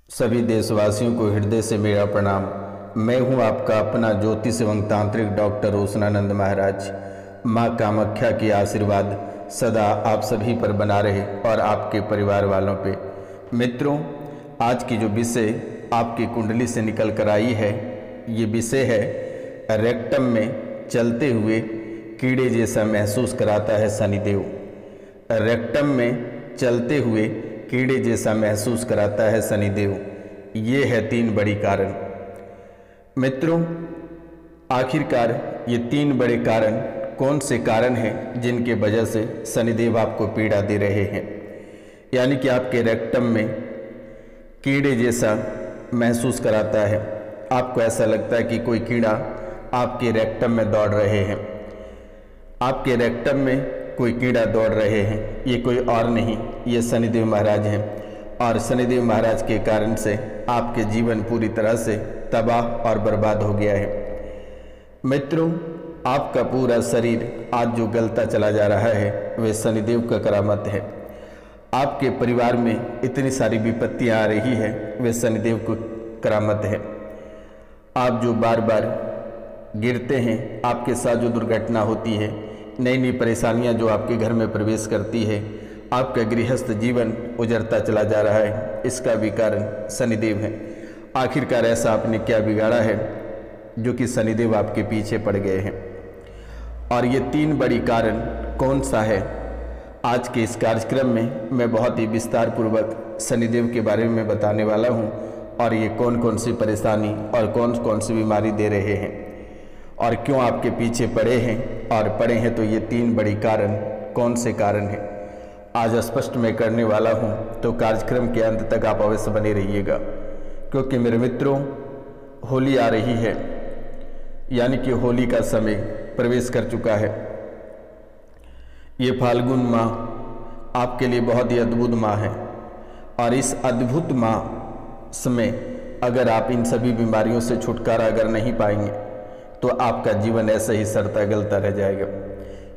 सभी देशवासियों को हृदय से मेरा प्रणाम। मैं हूं आपका अपना ज्योतिष एवं तांत्रिक डॉक्टर रोशनानंद महाराज। माँ कामाख्या की आशीर्वाद सदा आप सभी पर बना रहे और आपके परिवार वालों पे। मित्रों, आज की जो विषय आपकी कुंडली से निकल कर आई है, ये विषय है रेक्टम में चलते हुए कीड़े जैसा महसूस कराता है शनिदेव। रेक्टम में चलते हुए कीड़े जैसा महसूस कराता है शनिदेव। ये है 3 बड़ी कारण। मित्रों, आखिरकार ये 3 बड़े कारण कौन से कारण हैं जिनके वजह से शनिदेव आपको पीड़ा दे रहे हैं, यानी कि आपके रेक्टम में कीड़े जैसा महसूस कराता है। आपको ऐसा लगता है कि कोई कीड़ा आपके रेक्टम में दौड़ रहे हैं। आपके रेक्टम में कोई कीड़ा दौड़ रहे हैं, ये कोई और नहीं, ये शनिदेव महाराज हैं। और शनिदेव महाराज के कारण से आपके जीवन पूरी तरह से तबाह और बर्बाद हो गया है। मित्रों, आपका पूरा शरीर आज जो गलता चला जा रहा है वह शनिदेव का करामत है। आपके परिवार में इतनी सारी विपत्तियां आ रही है, वह शनिदेव को करामत है। आप जो बार बार गिरते हैं, आपके साथ जो दुर्घटना होती है, नई नई परेशानियां जो आपके घर में प्रवेश करती है, आपका गृहस्थ जीवन उजड़ता चला जा रहा है, इसका भी कारण शनिदेव है। आखिरकार ऐसा आपने क्या बिगाड़ा है जो कि शनिदेव आपके पीछे पड़ गए हैं? और ये 3 बड़ी कारण कौन सा है, आज के इस कार्यक्रम में मैं बहुत ही विस्तार पूर्वक शनिदेव के बारे में बताने वाला हूँ। और ये कौन कौन सी परेशानी और कौन कौन सी बीमारी दे रहे हैं और क्यों आपके पीछे पड़े हैं, और पड़े हैं तो ये 3 बड़ी कारण कौन से कारण हैं, आज स्पष्ट मैं करने वाला हूँ। तो कार्यक्रम के अंत तक आप अवश्य बने रहिएगा, क्योंकि मेरे मित्रों, होली आ रही है, यानी कि होली का समय प्रवेश कर चुका है। ये फाल्गुन माह आपके लिए बहुत ही अद्भुत माह है, और इस अद्भुत माह में अगर आप इन सभी बीमारियों से छुटकारा अगर नहीं पाएंगे तो आपका जीवन ऐसे ही सड़ता गलता रह जाएगा,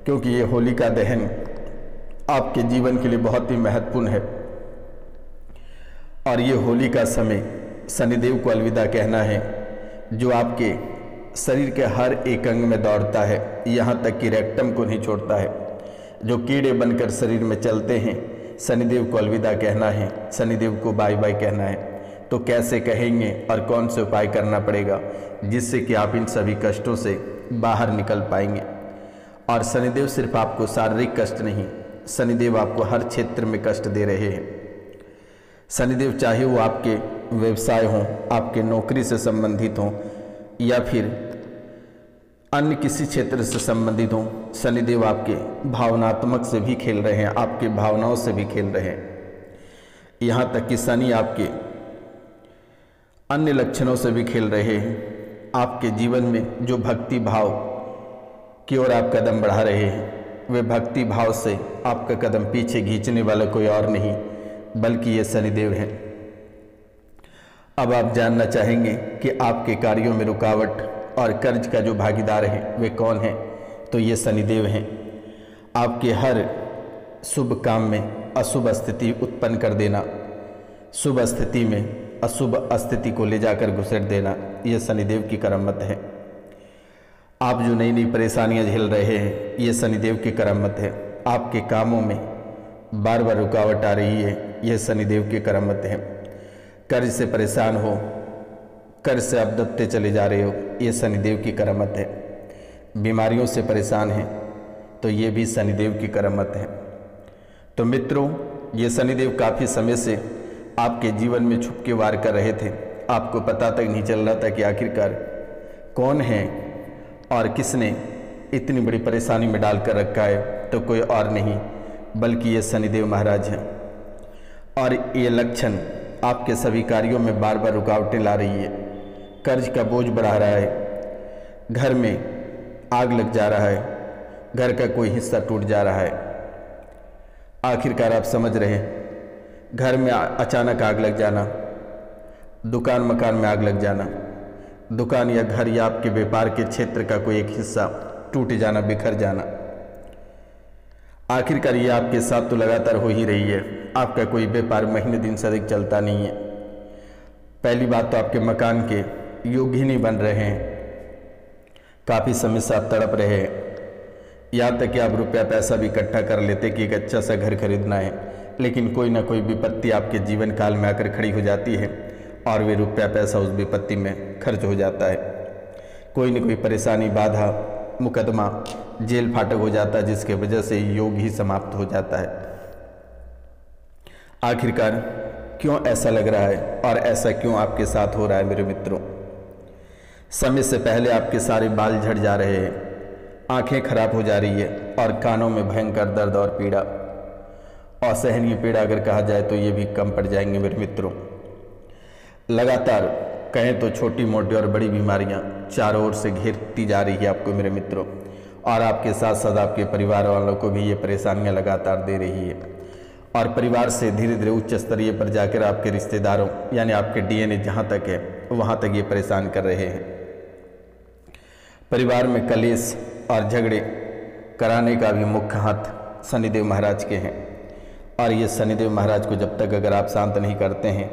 क्योंकि ये होलिका दहन आपके जीवन के लिए बहुत ही महत्वपूर्ण है। और ये होली का समय शनिदेव को अलविदा कहना है, जो आपके शरीर के हर एक अंग में दौड़ता है, यहाँ तक कि रेक्टम को नहीं छोड़ता है। जो कीड़े बनकर शरीर में चलते हैं, शनिदेव को अलविदा कहना है, शनिदेव को बाय बाय कहना है। तो कैसे कहेंगे और कौन से उपाय करना पड़ेगा जिससे कि आप इन सभी कष्टों से बाहर निकल पाएंगे? और शनिदेव सिर्फ आपको शारीरिक कष्ट नहीं, शनिदेव आपको हर क्षेत्र में कष्ट दे रहे हैं। शनिदेव चाहे वो आपके व्यवसाय हों, आपके नौकरी से संबंधित हों, या फिर अन्य किसी क्षेत्र से संबंधित हों, शनिदेव आपके भावनात्मक से भी खेल रहे हैं, आपके भावनाओं से भी खेल रहे हैं। यहाँ तक कि शनि आपके अन्य लक्षणों से भी खेल रहे हैं। आपके जीवन में जो भक्ति भाव की ओर आप कदम बढ़ा रहे हैं, वे भक्ति भाव से आपका कदम पीछे खींचने वाला कोई और नहीं बल्कि ये शनिदेव हैं। अब आप जानना चाहेंगे कि आपके कार्यों में रुकावट और कर्ज का जो भागीदार है वे कौन हैं? तो ये शनिदेव हैं। आपके हर शुभ काम में अशुभ स्थिति उत्पन्न कर देना, शुभ स्थिति में अशुभ स्थिति को ले जाकर घुसेड़ देना, यह शनिदेव की करामत है। आप जो नई नई परेशानियां झेल रहे हैं, ये शनिदेव की करामत है। आपके कामों में बार बार रुकावट आ रही है, यह शनिदेव की करामत है। कर्ज से परेशान हो, कर्ज से आप दबते चले जा रहे हो, ये शनिदेव की करामत है। बीमारियों से परेशान हैं तो ये भी शनिदेव की करामत है। तो मित्रों, ये शनिदेव काफ़ी समय से आपके जीवन में छुप के वार कर रहे थे। आपको पता तक नहीं चल रहा था कि आखिरकार कौन है और किसने इतनी बड़ी परेशानी में डाल कर रखा है। तो कोई और नहीं बल्कि ये शनिदेव महाराज हैं। और ये लक्षण आपके सभी कार्यों में बार बार रुकावटें ला रही है, कर्ज का बोझ बढ़ा रहा है, घर में आग लग जा रहा है, घर का कोई हिस्सा टूट जा रहा है। आखिरकार आप समझ रहे हैं, घर में अचानक आग लग जाना, दुकान मकान में आग लग जाना, दुकान या घर या आपके व्यापार के क्षेत्र का कोई एक हिस्सा टूट जाना, बिखर जाना। आखिरकार ये आपके साथ तो लगातार हो ही रही है। आपका कोई व्यापार महीने दिन से अधिक चलता नहीं है। पहली बात तो आपके मकान के योग्य ही नहीं बन रहे हैं, काफ़ी समय से आप तड़प रहे हैं, यहाँ तक कि आप रुपया पैसा भी इकट्ठा कर लेते कि एक अच्छा सा घर खरीदना है, लेकिन कोई ना कोई विपत्ति आपके जीवन काल में आकर खड़ी हो जाती है और वे रुपया पैसा उस विपत्ति में खर्च हो जाता है। कोई न कोई परेशानी, बाधा, मुकदमा, जेल फाटक हो जाता है, जिसके वजह से योग ही समाप्त हो जाता है। आखिरकार क्यों ऐसा लग रहा है और ऐसा क्यों आपके साथ हो रहा है मेरे मित्रों? समय से पहले आपके सारे बाल झड़ जा रहे हैं, आंखें खराब हो जा रही है और कानों में भयंकर दर्द और पीड़ा, असहनीय पीड़ा अगर कहा जाए तो ये भी कम पड़ जाएंगे मेरे मित्रों। लगातार कहें तो छोटी मोटी और बड़ी बीमारियां चारों ओर से घेरती जा रही है आपको मेरे मित्रों, और आपके साथ साथ आपके परिवार वालों को भी ये परेशानियां लगातार दे रही है, और परिवार से धीरे धीरे उच्च स्तरीय पर जाकर आपके रिश्तेदारों यानी आपके डीएनए जहाँ तक है वहाँ तक ये परेशान कर रहे हैं। परिवार में कलेश और झगड़े कराने का भी मुख्य हाथ शनिदेव महाराज के हैं, और ये शनिदेव महाराज को जब तक अगर आप शांत नहीं करते हैं,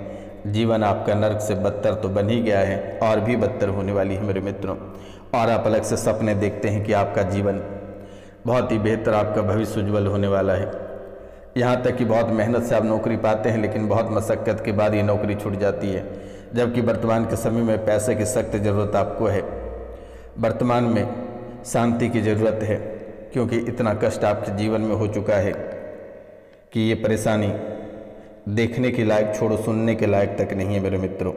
जीवन आपका नर्क से बदतर तो बन ही गया है और भी बदतर होने वाली है मेरे मित्रों। और आप अलग से सपने देखते हैं कि आपका जीवन बहुत ही बेहतर, आपका भविष्य उज्ज्वल होने वाला है। यहाँ तक कि बहुत मेहनत से आप नौकरी पाते हैं, लेकिन बहुत मशक्क़त के बाद ये नौकरी छूट जाती है, जबकि वर्तमान के समय में पैसे की सख्त ज़रूरत आपको है। वर्तमान में शांति की ज़रूरत है, क्योंकि इतना कष्ट आपके जीवन में हो चुका है कि ये परेशानी देखने के लायक छोड़ो सुनने के लायक तक नहीं है मेरे मित्रों।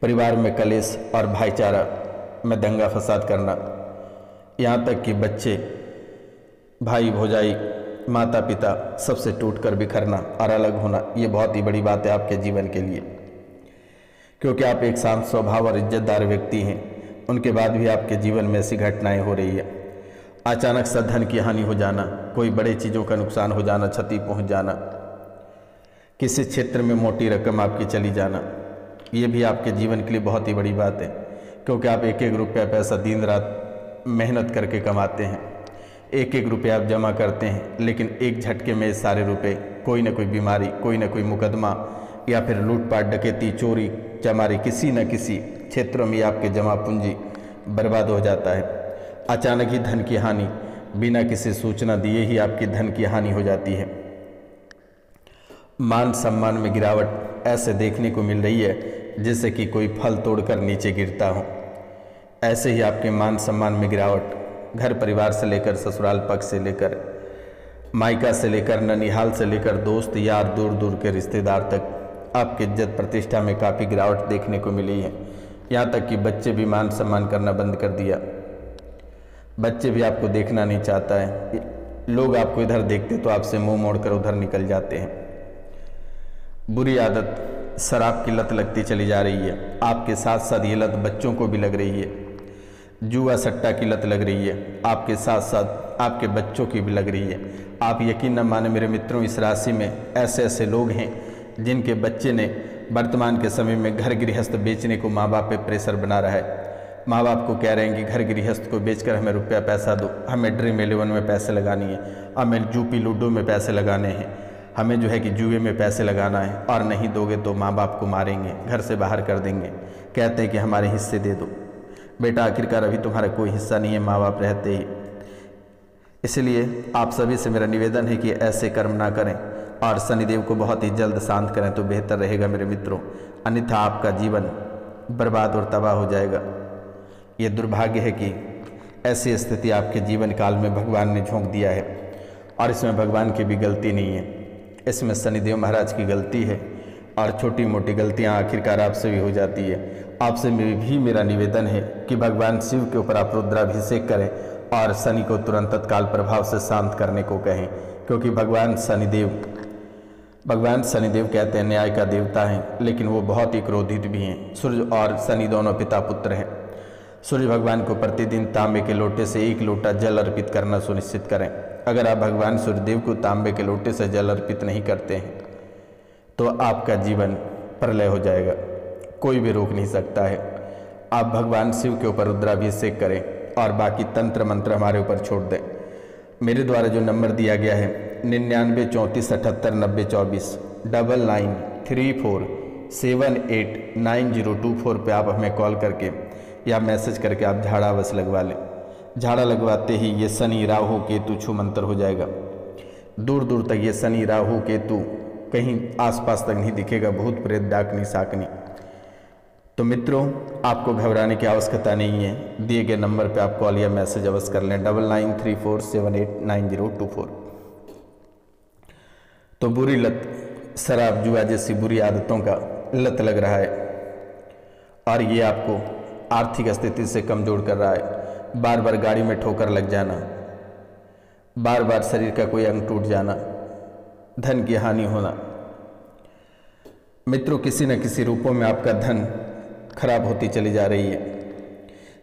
परिवार में कलेश और भाईचारा में दंगा फसाद करना, यहाँ तक कि बच्चे, भाई भौजाई, माता पिता सबसे टूटकर बिखरना और अलग होना, ये बहुत ही बड़ी बात है आपके जीवन के लिए, क्योंकि आप एक शांत स्वभाव और इज्जतदार व्यक्ति हैं। उनके बाद भी आपके जीवन में ऐसी घटनाएं हो रही है। अचानक से धन की हानि हो जाना, कोई बड़े चीज़ों का नुकसान हो जाना, क्षति पहुंच जाना, किसी क्षेत्र में मोटी रकम आपकी चली जाना, ये भी आपके जीवन के लिए बहुत ही बड़ी बात है, क्योंकि आप एक एक रुपया पैसा दिन रात मेहनत करके कमाते हैं, एक एक रुपया आप जमा करते हैं, लेकिन एक झटके में सारे रुपए कोई ना कोई बीमारी, कोई ना कोई मुकदमा या फिर लूटपाट, डकैती, चोरी चमारी, किसी न किसी क्षेत्रों में आपके जमा पूंजी बर्बाद हो जाता है। अचानक ही धन की हानि, बिना किसी सूचना दिए ही आपकी धन की हानि हो जाती है। मान सम्मान में गिरावट ऐसे देखने को मिल रही है जैसे कि कोई फल तोड़कर नीचे गिरता हो। ऐसे ही आपके मान सम्मान में गिरावट, घर परिवार से लेकर ससुराल पक्ष से लेकर मायका से लेकर ननिहाल से लेकर दोस्त यार, दूर दूर के रिश्तेदार तक आपकी इज्जत प्रतिष्ठा में काफ़ी गिरावट देखने को मिली है। यहाँ तक कि बच्चे भी मान सम्मान करना बंद कर दिया, बच्चे भी आपको देखना नहीं चाहता है। लोग आपको इधर देखते तो आपसे मुंह मोड़कर उधर निकल जाते हैं। बुरी आदत शराब की लत लगती चली जा रही है, आपके साथ साथ ये लत बच्चों को भी लग रही है। जुआ सट्टा की लत लग रही है, आपके साथ साथ आपके बच्चों की भी लग रही है। आप यकीन न माने मेरे मित्रों, इस राशि में ऐसे ऐसे लोग हैं जिनके बच्चे ने वर्तमान के समय में घर गृहस्थ बेचने को माँ बाप पे प्रेशर बना रहा है। माँ बाप को कह रहे हैं कि घर गृहस्थ को बेचकर हमें रुपया पैसा दो, हमें ड्रीम 11 में पैसे लगानी है, हमें जूपी लूडो में पैसे लगाने हैं, हमें जो है कि जुए में पैसे लगाना है, और नहीं दोगे तो माँ बाप को मारेंगे, घर से बाहर कर देंगे। कहते हैं कि हमारे हिस्से दे दो। बेटा आखिरकार अभी तुम्हारा कोई हिस्सा नहीं है माँ बाप रहते ही। इसलिए आप सभी से मेरा निवेदन है कि ऐसे कर्म ना करें और शनिदेव को बहुत ही जल्द शांत करें तो बेहतर रहेगा मेरे मित्रों, अन्यथा आपका जीवन बर्बाद और तबाह हो जाएगा। ये दुर्भाग्य है कि ऐसी स्थिति आपके जीवन काल में भगवान ने झोंक दिया है, और इसमें भगवान की भी गलती नहीं है, इसमें शनिदेव महाराज की गलती है। और छोटी मोटी गलतियां आखिरकार आपसे भी हो जाती है। आपसे भी मेरा निवेदन है कि भगवान शिव के ऊपर आप रुद्राभिषेक करें और शनि को तुरंत तत्काल प्रभाव से शांत करने को कहें, क्योंकि भगवान शनिदेव कहते हैं न्याय का देवता हैं, लेकिन वो बहुत ही क्रोधित भी हैं। सूर्य और शनि दोनों पिता पुत्र हैं। सूर्य भगवान को प्रतिदिन तांबे के लोटे से 1 लोटा जल अर्पित करना सुनिश्चित करें। अगर आप भगवान सूर्यदेव को तांबे के लोटे से जल अर्पित नहीं करते हैं तो आपका जीवन प्रलय हो जाएगा, कोई भी रोक नहीं सकता है। आप भगवान शिव के ऊपर रुद्राभिषेक करें और बाकी तंत्र मंत्र हमारे ऊपर छोड़ दें। मेरे द्वारा जो नंबर दिया गया है 99 34 78 90 24 99 34 789024 पे आप हमें कॉल करके या मैसेज करके आप झाड़ा अवश्य लगवा लें। झाड़ा लगवाते ही ये शनि राहु केतु छू मंतर हो जाएगा। दूर दूर तक ये शनि राहु केतु कहीं आसपास तक नहीं दिखेगा, भूत प्रेत डाकनी साकनी। तो मित्रों, आपको घबराने की आवश्यकता नहीं है। दिए गए नंबर पे आप कॉल या मैसेज अवश्य कर लें 9934789024। तो बुरी लत, शराब जुआ जैसी बुरी आदतों का लत लग रहा है और ये आपको आर्थिक स्थिति से कमज़ोर कर रहा है। बार बार गाड़ी में ठोकर लग जाना, बार बार शरीर का कोई अंग टूट जाना, धन की हानि होना। मित्रों, किसी न किसी रूपों में आपका धन खराब होती चली जा रही है।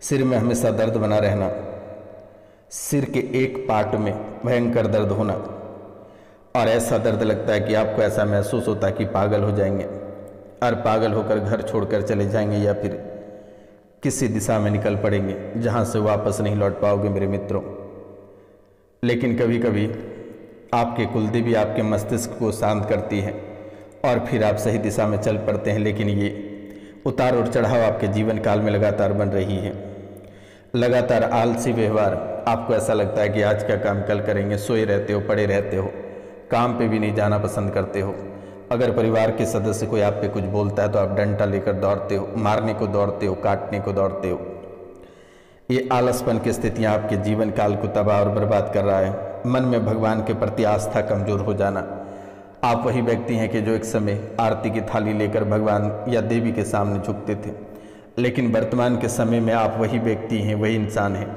सिर में हमेशा दर्द बना रहना, सिर के एक पार्ट में भयंकर दर्द होना और ऐसा दर्द लगता है कि आपको ऐसा महसूस होता है कि पागल हो जाएंगे और पागल होकर घर छोड़कर चले जाएंगे या फिर किसी दिशा में निकल पड़ेंगे जहां से वापस नहीं लौट पाओगे मेरे मित्रों। लेकिन कभी कभी आपके कुलदेवी आपके मस्तिष्क को शांत करती है और फिर आप सही दिशा में चल पड़ते हैं। लेकिन ये उतार और चढ़ाव आपके जीवन काल में लगातार बन रही है। लगातार आलसी व्यवहार, आपको ऐसा लगता है कि आज का काम कल करेंगे, सोए रहते हो, पड़े रहते हो, काम पे भी नहीं जाना पसंद करते हो। अगर परिवार के सदस्य कोई आप पे कुछ बोलता है तो आप डंडा लेकर दौड़ते हो, मारने को दौड़ते हो, काटने को दौड़ते हो। ये आलसपन की स्थितियाँ आपके जीवन काल को तबाह और बर्बाद कर रहा है। मन में भगवान के प्रति आस्था कमज़ोर हो जाना। आप वही व्यक्ति हैं कि जो एक समय आरती की थाली लेकर भगवान या देवी के सामने झुकते थे, लेकिन वर्तमान के समय में आप वही व्यक्ति हैं, वही इंसान हैं।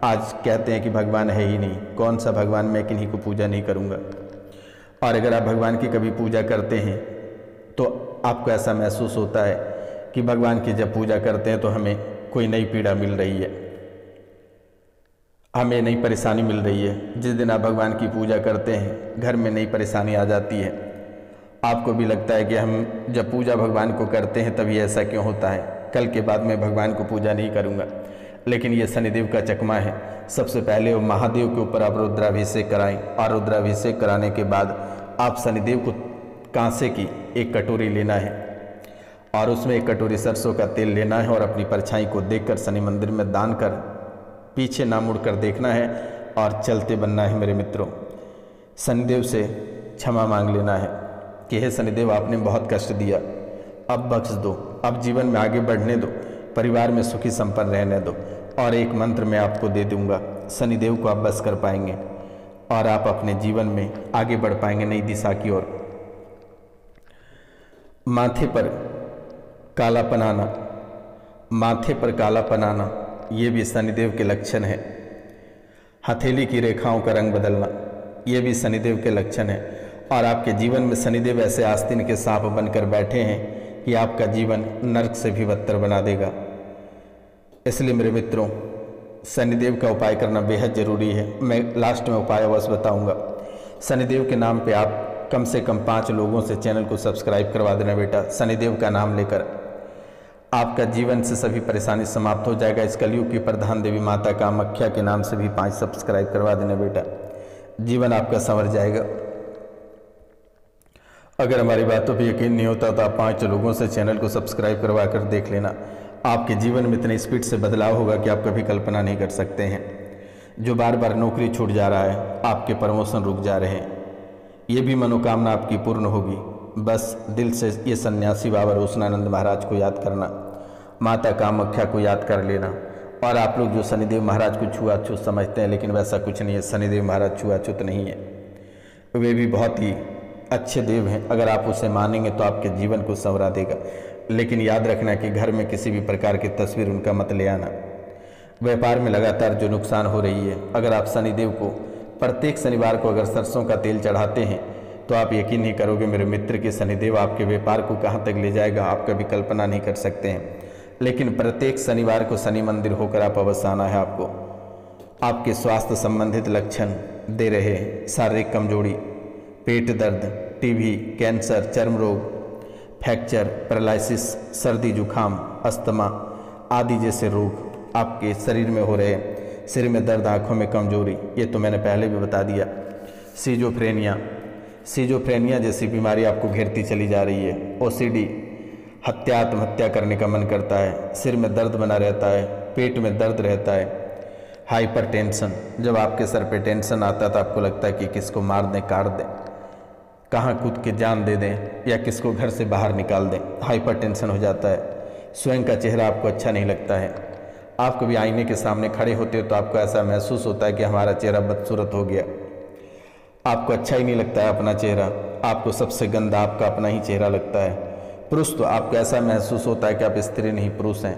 आज कहते हैं कि भगवान है ही नहीं, कौन सा भगवान, मैं किन्हीं को पूजा नहीं करूँगा। और अगर आप भगवान की कभी पूजा करते हैं तो आपको ऐसा महसूस होता है कि भगवान की जब पूजा करते हैं तो हमें कोई नई पीड़ा मिल रही है, हमें नई परेशानी मिल रही है। जिस दिन आप भगवान की पूजा करते हैं घर में नई परेशानी आ जाती है। आपको भी लगता है कि हम जब पूजा भगवान को करते हैं तभी ऐसा क्यों होता है, कल के बाद मैं भगवान को पूजा नहीं करूँगा। लेकिन ये शनिदेव का चकमा है। सबसे पहले वो महादेव के ऊपर आप रुद्राभिषेक कराएं और रुद्राभिषेक कराने के बाद आप शनिदेव को कांसे की एक कटोरी लेना है और उसमें एक कटोरी सरसों का तेल लेना है और अपनी परछाई को देखकर शनि मंदिर में दान कर पीछे ना मुड़कर देखना है और चलते बनना है मेरे मित्रों। शनिदेव से क्षमा मांग लेना है कि हे शनिदेव, आपने बहुत कष्ट दिया, अब बख्श दो, अब जीवन में आगे बढ़ने दो, परिवार में सुखी संपन्न रहने दो। और एक मंत्र मैं आपको दे दूंगा, शनिदेव को आप बस कर पाएंगे और आप अपने जीवन में आगे बढ़ पाएंगे नई दिशा की ओर। माथे पर कालापन आना, माथे पर कालापन आना ये भी शनिदेव के लक्षण है। हथेली की रेखाओं का रंग बदलना ये भी शनिदेव के लक्षण है। और आपके जीवन में शनिदेव ऐसे आस्तीन के सांप बनकर बैठे हैं कि आपका जीवन नरक से भी बदतर बना देगा। इसलिए मेरे मित्रों, शनिदेव का उपाय करना बेहद ज़रूरी है। मैं लास्ट में उपाय अवश्य बताऊंगा। शनिदेव के नाम पे आप कम से कम 5 लोगों से चैनल को सब्सक्राइब करवा देना बेटा। शनिदेव का नाम लेकर आपका जीवन से सभी परेशानी समाप्त हो जाएगा। इस कलयुग की प्रधान देवी माता कामाख्या के नाम से भी 5 सब्सक्राइब करवा देना बेटा, जीवन आपका संवर जाएगा। अगर हमारी बातों पर यकीन नहीं होता तो आप 5 लोगों से चैनल को सब्सक्राइब करवा कर देख लेना। आपके जीवन में इतने स्पीड से बदलाव होगा कि आप कभी कल्पना नहीं कर सकते हैं। जो बार बार नौकरी छूट जा रहा है, आपके प्रमोशन रुक जा रहे हैं, ये भी मनोकामना आपकी पूर्ण होगी। बस दिल से ये सन्यासी बाबा रोशनानंद महाराज को याद करना, माता कामाख्या को याद कर लेना। और आप लोग जो शनिदेव महाराज को छुआछूत समझते हैं, लेकिन वैसा कुछ नहीं है। शनिदेव महाराज छुआछूत नहीं है, वे भी बहुत ही अच्छे देव हैं। अगर आप उसे मानेंगे तो आपके जीवन को संवरा देगा। लेकिन याद रखना कि घर में किसी भी प्रकार की तस्वीर उनका मत ले आना। व्यापार में लगातार जो नुकसान हो रही है, अगर आप शनिदेव को प्रत्येक शनिवार को अगर सरसों का तेल चढ़ाते हैं तो आप यकीन नहीं करोगे मेरे मित्र कि शनिदेव आपके व्यापार को कहाँ तक ले जाएगा, आप कभी कल्पना नहीं कर सकते हैं। लेकिन प्रत्येक शनिवार को शनि मंदिर होकर आप अवश्य आना है। आपको आपके स्वास्थ्य संबंधित लक्षण दे रहे हैं, शारीरिक कमजोरी, पेट दर्द, टीबी, कैंसर, चर्म रोग, फ्रैक्चर, पैरालिसिस, सर्दी जुखाम, अस्थमा आदि जैसे रोग आपके शरीर में हो रहे हैं। सिर में दर्द, आँखों में कमजोरी, ये तो मैंने पहले भी बता दिया। सीजोफ्रेनिया जैसी बीमारी आपको घेरती चली जा रही है। ओसीडी, आत्महत्या करने का मन करता है, सिर में दर्द बना रहता है, पेट में दर्द रहता है, हाइपर टेंशन। जब आपके सर पे टेंशन आता है तो आपको लगता है कि किसको मार दें, काट दें, कहाँ कूद के जान दे दें या किसको घर से बाहर निकाल दें। हाइपर टेंशन हो जाता है, स्वयं का चेहरा आपको अच्छा नहीं लगता है। आप कभी आईने के सामने खड़े होते हो तो आपको ऐसा महसूस होता है कि हमारा चेहरा बदसूरत हो गया। आपको अच्छा ही नहीं लगता है अपना चेहरा, आपको सबसे गंदा आपका अपना ही चेहरा लगता है। पुरुष तो आपको ऐसा महसूस होता है कि आप स्त्री नहीं पुरुष हैं,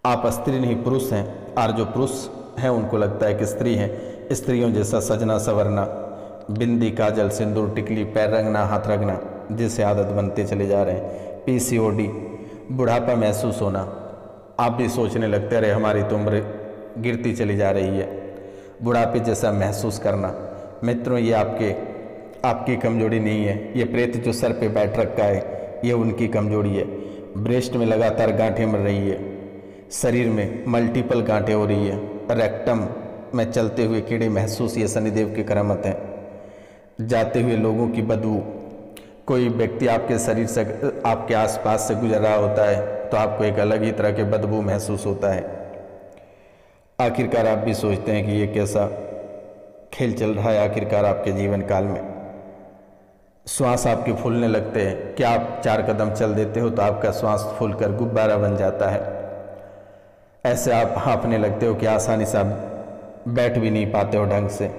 आप स्त्री नहीं पुरुष हैं, और जो पुरुष हैं उनको लगता है कि स्त्री हैं। स्त्रियों जैसा सजना संवरना, बिंदी काजल सिंदूर टिकली पैर रंगना हाथ रंगना, जिससे आदत बनते चले जा रहे हैं। PCOD, बुढ़ापा महसूस होना, आप भी सोचने लगते अरे हमारी तो उम्र गिरती चली जा रही है, बुढ़ापे जैसा महसूस करना। मित्रों, ये आपकी कमजोरी नहीं है, ये प्रेत जो सर पे बैठ रखा है ये उनकी कमजोरी है। ब्रेस्ट में लगातार गांठें मर रही है, शरीर में मल्टीपल गांठें हो रही है, रेक्टम में चलते हुए कीड़े महसूस, ये शनिदेव की करामत है। जाते हुए लोगों की बदबू, कोई व्यक्ति आपके शरीर से आपके आसपास से गुजर रहा होता है तो आपको एक अलग ही तरह के बदबू महसूस होता है। आखिरकार आप भी सोचते हैं कि ये कैसा खेल चल रहा है आखिरकार आपके जीवन काल में। श्वास आपके फूलने लगते हैं, क्या आप 4 कदम चल देते हो तो आपका श्वास फूलकर गुब्बारा बन जाता है। ऐसे आप हाँफने लगते हो कि आसानी से आप बैठ भी नहीं पाते हो ढंग से,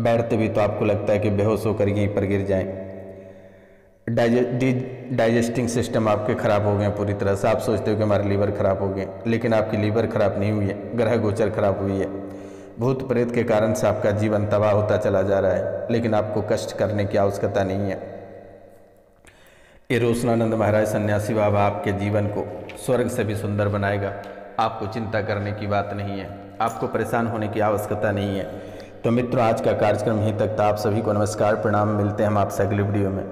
बैठते भी तो आपको लगता है कि बेहोश होकर यहीं पर गिर जाएं। डाइजेस्टिंग सिस्टम आपके खराब हो गए पूरी तरह से। आप सोचते हो कि हमारे लीवर खराब हो गए, लेकिन आपकी लीवर खराब नहीं हुई है, ग्रह गोचर खराब हुई है। भूत प्रेत के कारण से आपका जीवन तबाह होता चला जा रहा है, लेकिन आपको कष्ट करने की आवश्यकता नहीं है। ये रोशनानंद महाराज सन्यासी बाबा आपके जीवन को स्वर्ग से भी सुंदर बनाएगा। आपको चिंता करने की बात नहीं है, आपको परेशान होने की आवश्यकता नहीं है। तो मित्रों, आज का कार्यक्रम यहीं तक था। आप सभी को नमस्कार प्रणाम, मिलते हैं हम आपसे अगली वीडियो में।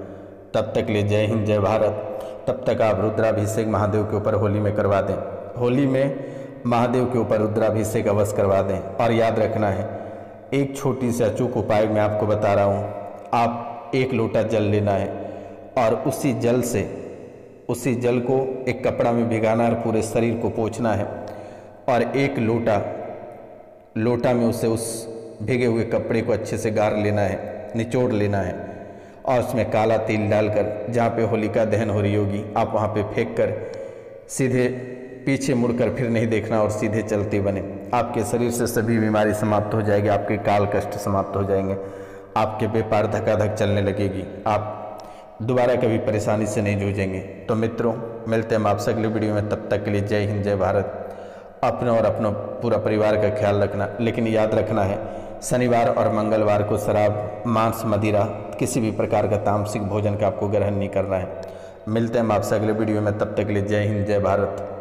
तब तक लिए जय हिंद जय भारत। तब तक आप रुद्राभिषेक महादेव के ऊपर होली में करवा दें, होली में महादेव के ऊपर रुद्राभिषेक अवश्य करवा दें। और याद रखना है, एक छोटी सी अचूक उपाय मैं आपको बता रहा हूँ। आप 1 लोटा जल लेना है और उसी जल को एक कपड़ा में भिगाना और पूरे शरीर को पोंछना है, और 1 लोटा में उस भीगे हुए कपड़े को अच्छे से गार लेना है, निचोड़ लेना है, और उसमें काला तिल डालकर जहाँ पे होलिका दहन हो रही होगी आप वहाँ पे फेंक कर सीधे पीछे मुड़कर फिर नहीं देखना और सीधे चलते बने। आपके शरीर से सभी बीमारी समाप्त हो जाएगी, आपके काल कष्ट समाप्त हो जाएंगे, आपके व्यापार धकाधक चलने लगेगी, आप दोबारा कभी परेशानी से नहीं जूझेंगे। तो मित्रों, मिलते हैं हम आपसे अगली वीडियो में। तब तक के लिए जय हिंद जय भारत। अपने और अपना पूरा परिवार का ख्याल रखना, लेकिन याद रखना है शनिवार और मंगलवार को शराब, मांस, मदिरा, किसी भी प्रकार का तामसिक भोजन का आपको ग्रहण नहीं करना है। मिलते हैं हम आपसे अगले वीडियो में। तब तक के लिए जय हिंद जय भारत।